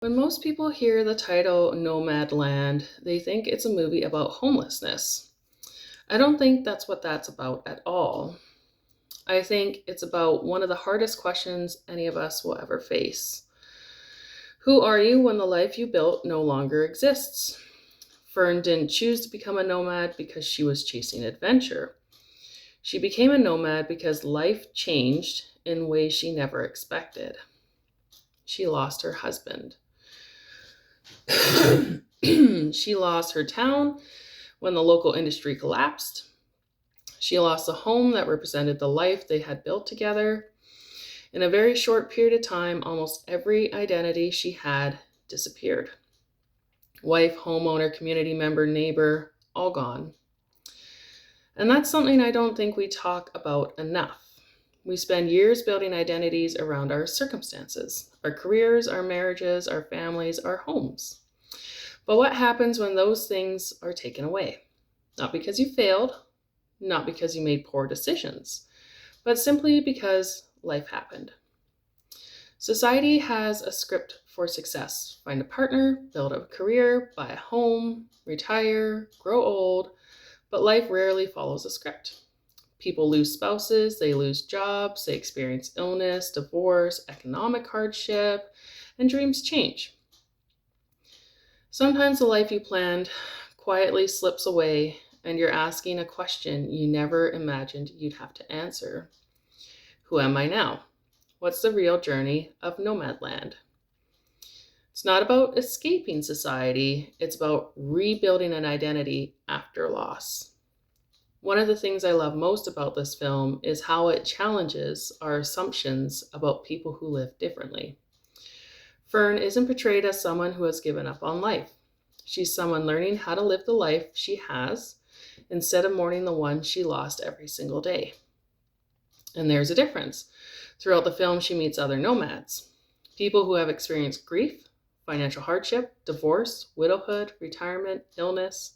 When most people hear the title Nomadland, they think it's a movie about homelessness. I don't think that's what that's about at all. I think it's about one of the hardest questions any of us will ever face. Who are you when the life you built no longer exists? Fern didn't choose to become a nomad because she was chasing adventure. She became a nomad because life changed in ways she never expected. She lost her husband. She lost her town when the local industry collapsed. She lost a home that represented the life they had built together. In a very short period of time, almost every identity she had disappeared. Wife, homeowner, community member, neighbor, all gone. And that's something I don't think we talk about enough. We spend years building identities around our circumstances, our careers, our marriages, our families, our homes. But what happens when those things are taken away? Not because you failed, not because you made poor decisions, but simply because life happened. Society has a script for success. Find a partner, build a career, buy a home, retire, grow old, but life rarely follows a script. People lose spouses, they lose jobs, they experience illness, divorce, economic hardship, and dreams change. Sometimes the life you planned quietly slips away and you're asking a question you never imagined you'd have to answer. Who am I now? What's the real journey of Nomadland? It's not about escaping society, it's about rebuilding an identity after loss. One of the things I love most about this film is how it challenges our assumptions about people who live differently. Fern isn't portrayed as someone who has given up on life. She's someone learning how to live the life she has instead of mourning the one she lost every single day. And there's a difference. Throughout the film, she meets other nomads, people who have experienced grief, financial hardship, divorce, widowhood, retirement, illness.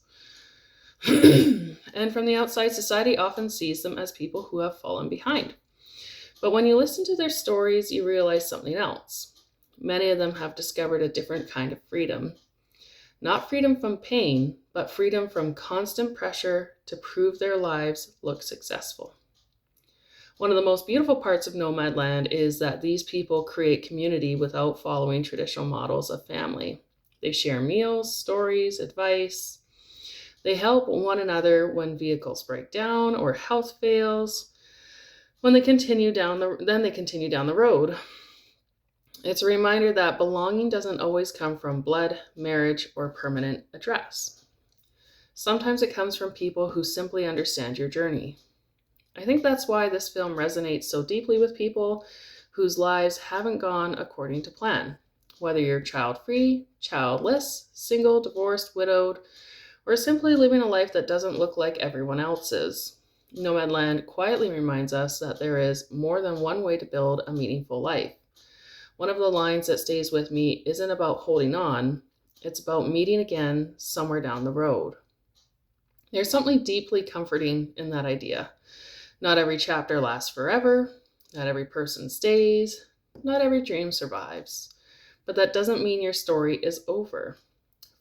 And from the outside, society often sees them as people who have fallen behind. But when you listen to their stories, you realize something else. Many of them have discovered a different kind of freedom. Not freedom from pain, but freedom from constant pressure to prove their lives look successful. One of the most beautiful parts of Nomadland is that these people create community without following traditional models of family. They share meals, stories, advice. They help one another when vehicles break down or health fails. Then they continue down the road. It's a reminder that belonging doesn't always come from blood, marriage, or permanent address. Sometimes it comes from people who simply understand your journey. I think that's why this film resonates so deeply with people whose lives haven't gone according to plan. Whether you're child-free, childless, single, divorced, widowed, or simply living a life that doesn't look like everyone else's. Nomadland quietly reminds us that there is more than one way to build a meaningful life. One of the lines that stays with me isn't about holding on, it's about meeting again somewhere down the road. There's something deeply comforting in that idea. Not every chapter lasts forever, not every person stays, not every dream survives. But that doesn't mean your story is over.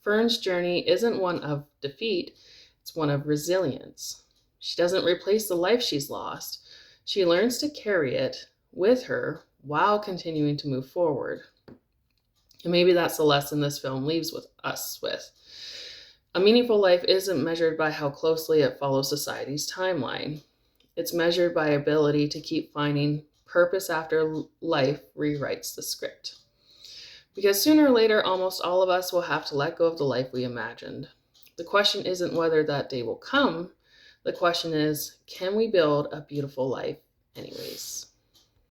Fern's journey isn't one of defeat, it's one of resilience. She doesn't replace the life she's lost. She learns to carry it with her while continuing to move forward. And maybe that's the lesson this film leaves with us with. A meaningful life isn't measured by how closely it follows society's timeline. It's measured by ability to keep finding purpose after life rewrites the script. Because sooner or later, almost all of us will have to let go of the life we imagined. The question isn't whether that day will come. The question is, can we build a beautiful life anyways?